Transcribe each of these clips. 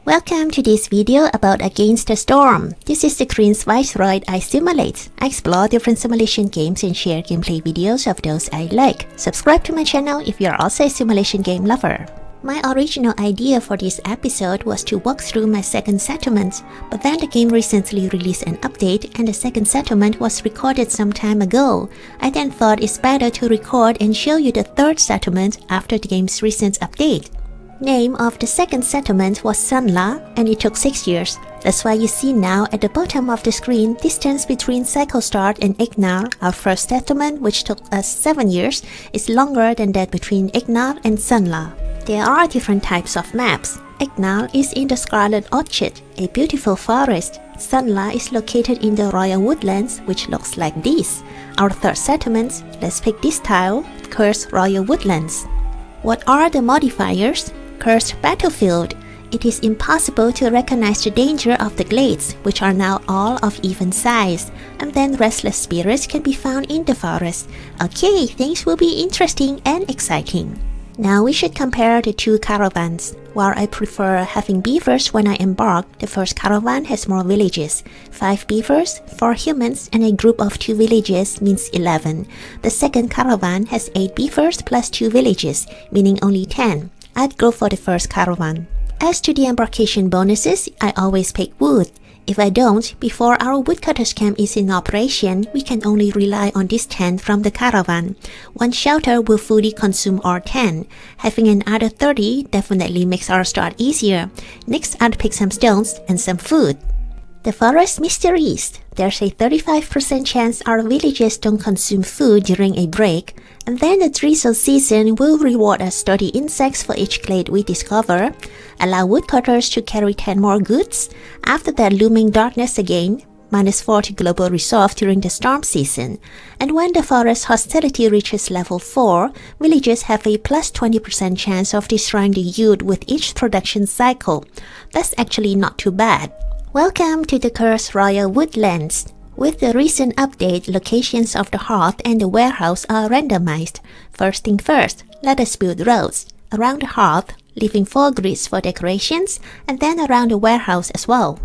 Welcome to this video about Against the Storm. This is the Korean's Viceroy iSimulate. I explore different simulation games and share gameplay videos of those I like. Subscribe to my channel if you're also a simulation game lover. My original idea for this episode was to walk through my second settlement, but then the game recently released an update and the second settlement was recorded some time ago. I then thought it's better to record and show you the third settlement after the game's recent update. Name of the second settlement was Sunla, and it took 6 years. That's why you see now at the bottom of the screen distance between cycle start and Ignar, our first settlement, which took us 7 years, is longer than that between Ignar and Sunla. There are different types of maps. Ignar is in the Scarlet Orchard, a beautiful forest. Sunla is located in the Royal Woodlands, which looks like this. Our third settlement, let's pick this tile, CURSED Royal Woodlands. What are the modifiers? Cursed battlefield. It is impossible to recognize the danger of the glades, which are now all of even size. And then restless spirits can be found in the forest. Okay, things will be interesting and exciting. Now we should compare the two caravans. While I prefer having beavers when I embark, the first caravan has more villages. 5 beavers, 4 humans, and a group of 2 villages means 11. The second caravan has 8 beavers plus 2 villages, meaning only 10. I'd go for the first caravan. As to the embarkation bonuses, I always pick wood. If I don't, before our woodcutters camp is in operation, we can only rely on this tent from the caravan. One shelter will fully consume our tent. Having another 30 definitely makes our start easier. Next, I'd pick some stones and some food. The forest mysteries. There's a 35% chance our villages don't consume food during a break, and then the drizzle season will reward us 30 insects for each glade we discover, allow woodcutters to carry 10 more goods, after that looming darkness again, -4 to global resolve during the storm season, and when the forest hostility reaches level 4, villages have a plus 20% chance of destroying the yield with each production cycle. That's actually not too bad. Welcome to the CURSED Royal Woodlands. With the recent update, locations of the hearth and the warehouse are randomized. First thing first, let us build roads around the hearth, leaving 4 grids for decorations, and then around the warehouse as well.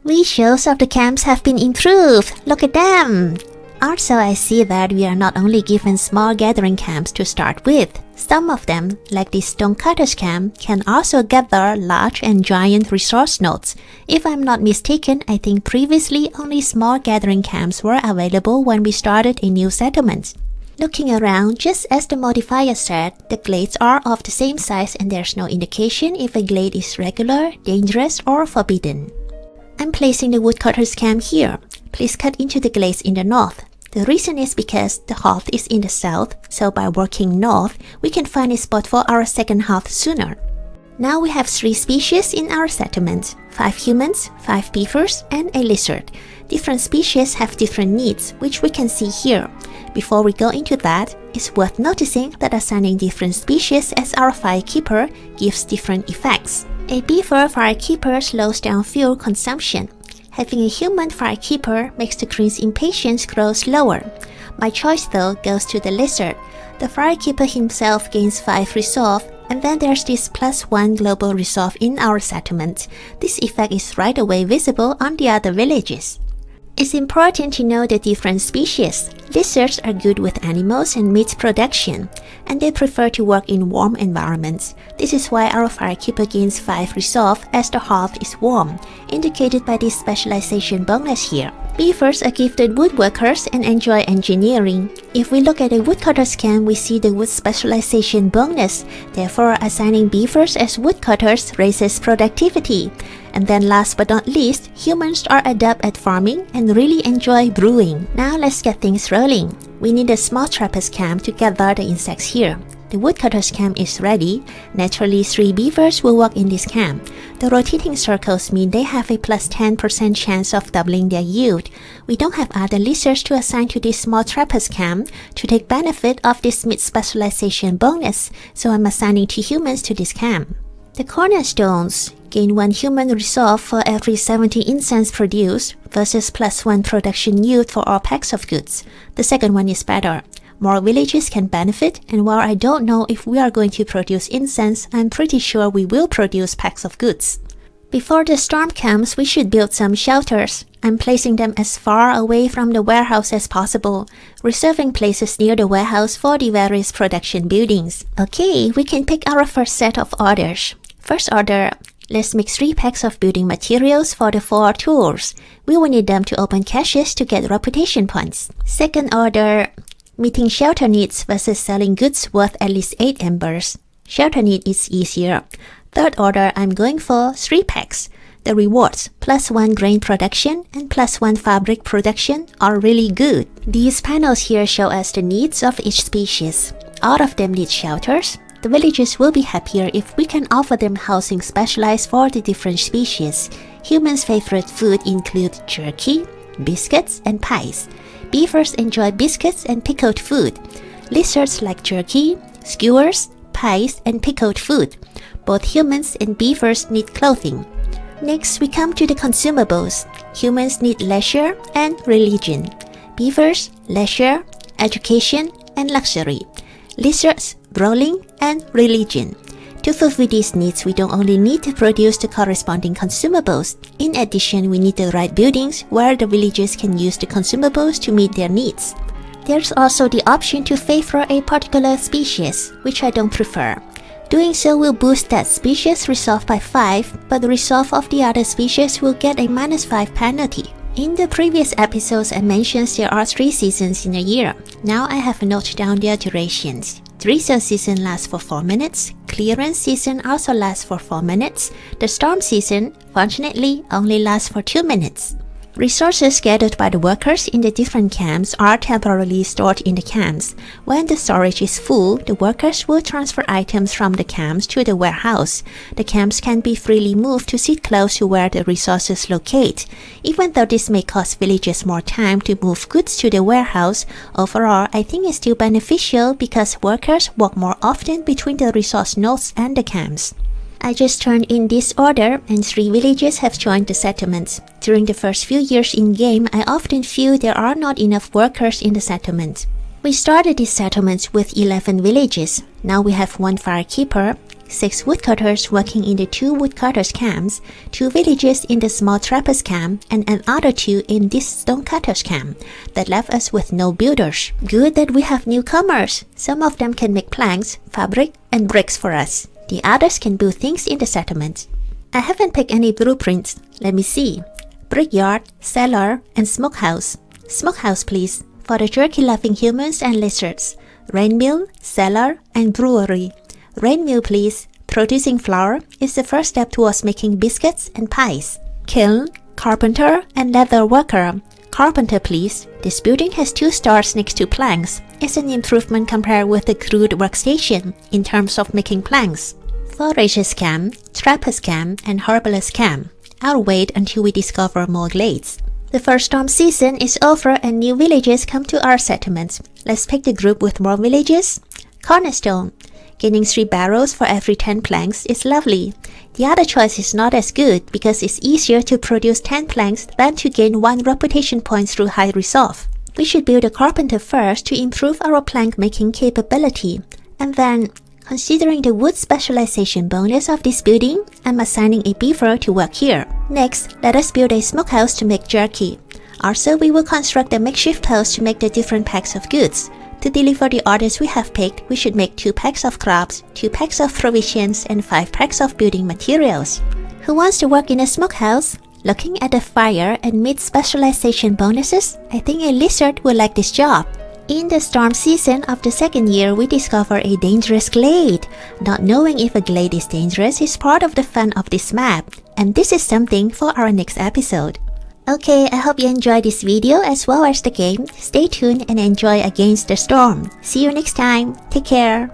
Visuals of the camps have been improved. Look at them! Also, I see that we are not only given small gathering camps to start with. Some of them, like this Stonecutters camp, can also gather large and giant resource nodes. If I'm not mistaken, I think previously only small gathering camps were available when we started a new settlement. Looking around, just as the modifier said, the glades are of the same size and there's no indication if a glade is regular, dangerous, or forbidden. I'm placing the woodcutters camp here. Please cut into the glades in the north. The reason is because the hearth is in the south, so by working north, we can find a spot for our second hearth sooner. Now we have 3 species in our settlement, 5 humans, 5 beavers, and a lizard. Different species have different needs, which we can see here. Before we go into that, it's worth noticing that assigning different species as our firekeeper gives different effects. A beaver firekeeper slows down fuel consumption. Having a human firekeeper makes the green's impatience grow slower. My choice though goes to the lizard. The firekeeper himself gains 5 resolve, and then there's this +1 global resolve in our settlement. This effect is right away visible on the other villages. It's important to know the different species. Lizards are good with animals and meat production, and they prefer to work in warm environments. This is why our firekeeper gains 5 resolve as the hearth is warm, indicated by this specialization bonus here. Beavers are gifted woodworkers and enjoy engineering. If we look at a woodcutter's camp, we see the wood specialization bonus. Therefore, assigning beavers as woodcutters raises productivity. And then last but not least, humans are adept at farming and really enjoy brewing. Now let's get things rolling. We need a small trappers camp to gather the insects here. The woodcutters camp is ready. Naturally, 3 beavers will work in this camp. The rotating circles mean they have a plus 10% chance of doubling their yield. We don't have other lizards to assign to this small trappers camp to take benefit of this meat specialization bonus, so I'm assigning 2 humans to this camp. The cornerstones gain 1 human resolve for every 70 incense produced versus +1 production yield for all packs of goods. The second one is better. More villages can benefit, and while I don't know if we are going to produce incense, I'm pretty sure we will produce packs of goods. Before the storm comes, we should build some shelters. I'm placing them as far away from the warehouse as possible, reserving places near the warehouse for the various production buildings. Okay, we can pick our first set of orders. First order, let's make 3 packs of building materials for the 4 tools. We will need them to open caches to get reputation points. Second order, meeting shelter needs versus selling goods worth at least 8 embers. Shelter need is easier. Third order, I'm going for 3 packs. The rewards, +1 grain production and +1 fabric production are really good. These panels here show us the needs of each species. All of them need shelters. The villagers will be happier if we can offer them housing specialized for the different species. Humans' favorite food include jerky, biscuits, and pies. Beavers enjoy biscuits and pickled food. Lizards like jerky, skewers, pies, and pickled food. Both humans and beavers need clothing. Next, we come to the consumables. Humans need leisure and religion. Beavers, leisure, education, and luxury. Lizards, rolling, and religion. To fulfill these needs, we don't only need to produce the corresponding consumables. In addition, we need the right buildings where the villagers can use the consumables to meet their needs. There's also the option to favor a particular species, which I don't prefer. Doing so will boost that species' resolve by 5, but the resolve of the other species will get a -5 penalty. In the previous episodes, I mentioned there are 3 seasons in a year. Now I have noted down their durations. Drizzle season lasts for 4 minutes. Clearance season also lasts for 4 minutes. The storm season, fortunately, only lasts for 2 minutes. Resources gathered by the workers in the different camps are temporarily stored in the camps. When the storage is full, the workers will transfer items from the camps to the warehouse. The camps can be freely moved to sit close to where the resources locate. Even though this may cost villagers more time to move goods to the warehouse, overall, I think it's still beneficial because workers walk more often between the resource nodes and the camps. I just turned in this order and 3 villages have joined the settlements. During the first few years in-game, I often feel there are not enough workers in the settlement. We started these settlements with 11 villages. Now we have 1 firekeeper, 6 woodcutters working in the 2 woodcutters camps, 2 villages in the small trappers camp, and another 2 in this stonecutters camp. That left us with no builders. Good that we have newcomers. Some of them can make planks, fabric, and bricks for us. The others can build things in the settlement. I haven't picked any blueprints. Let me see. Brickyard, cellar, and smokehouse. Smokehouse, please, for the jerky-loving humans and lizards. Rain mill, cellar, and brewery. Rain mill, please. Producing flour is the first step towards making biscuits and pies. Kiln, carpenter, and leather worker. Carpenter, please. This building has 2 stars next to planks. It's an improvement compared with the crude workstation in terms of making planks. Foragers camp, trappers camp, and herbalist camp. I'll wait until we discover more glades. The first storm season is over and new villages come to our settlements. Let's pick the group with more villages. Cornerstone. Gaining 3 barrels for every 10 planks is lovely. The other choice is not as good because it's easier to produce 10 planks than to gain 1 reputation point through high resolve. We should build a carpenter first to improve our plank making capability. And then, considering the wood specialization bonus of this building, I'm assigning a beaver to work here. Next, let us build a smokehouse to make jerky. Also, we will construct a makeshift house to make the different packs of goods. To deliver the orders we have picked, we should make 2 packs of crops, 2 packs of provisions, and 5 packs of building materials. Who wants to work in a smokehouse? Looking at the fire and meat specialization bonuses, I think a lizard will like this job. In the storm season of the 2nd year, we discover a dangerous glade. Not knowing if a glade is dangerous is part of the fun of this map, and this is something for our next episode. Okay, I hope you enjoyed this video as well as the game. Stay tuned and enjoy Against the Storm. See you next time. Take care.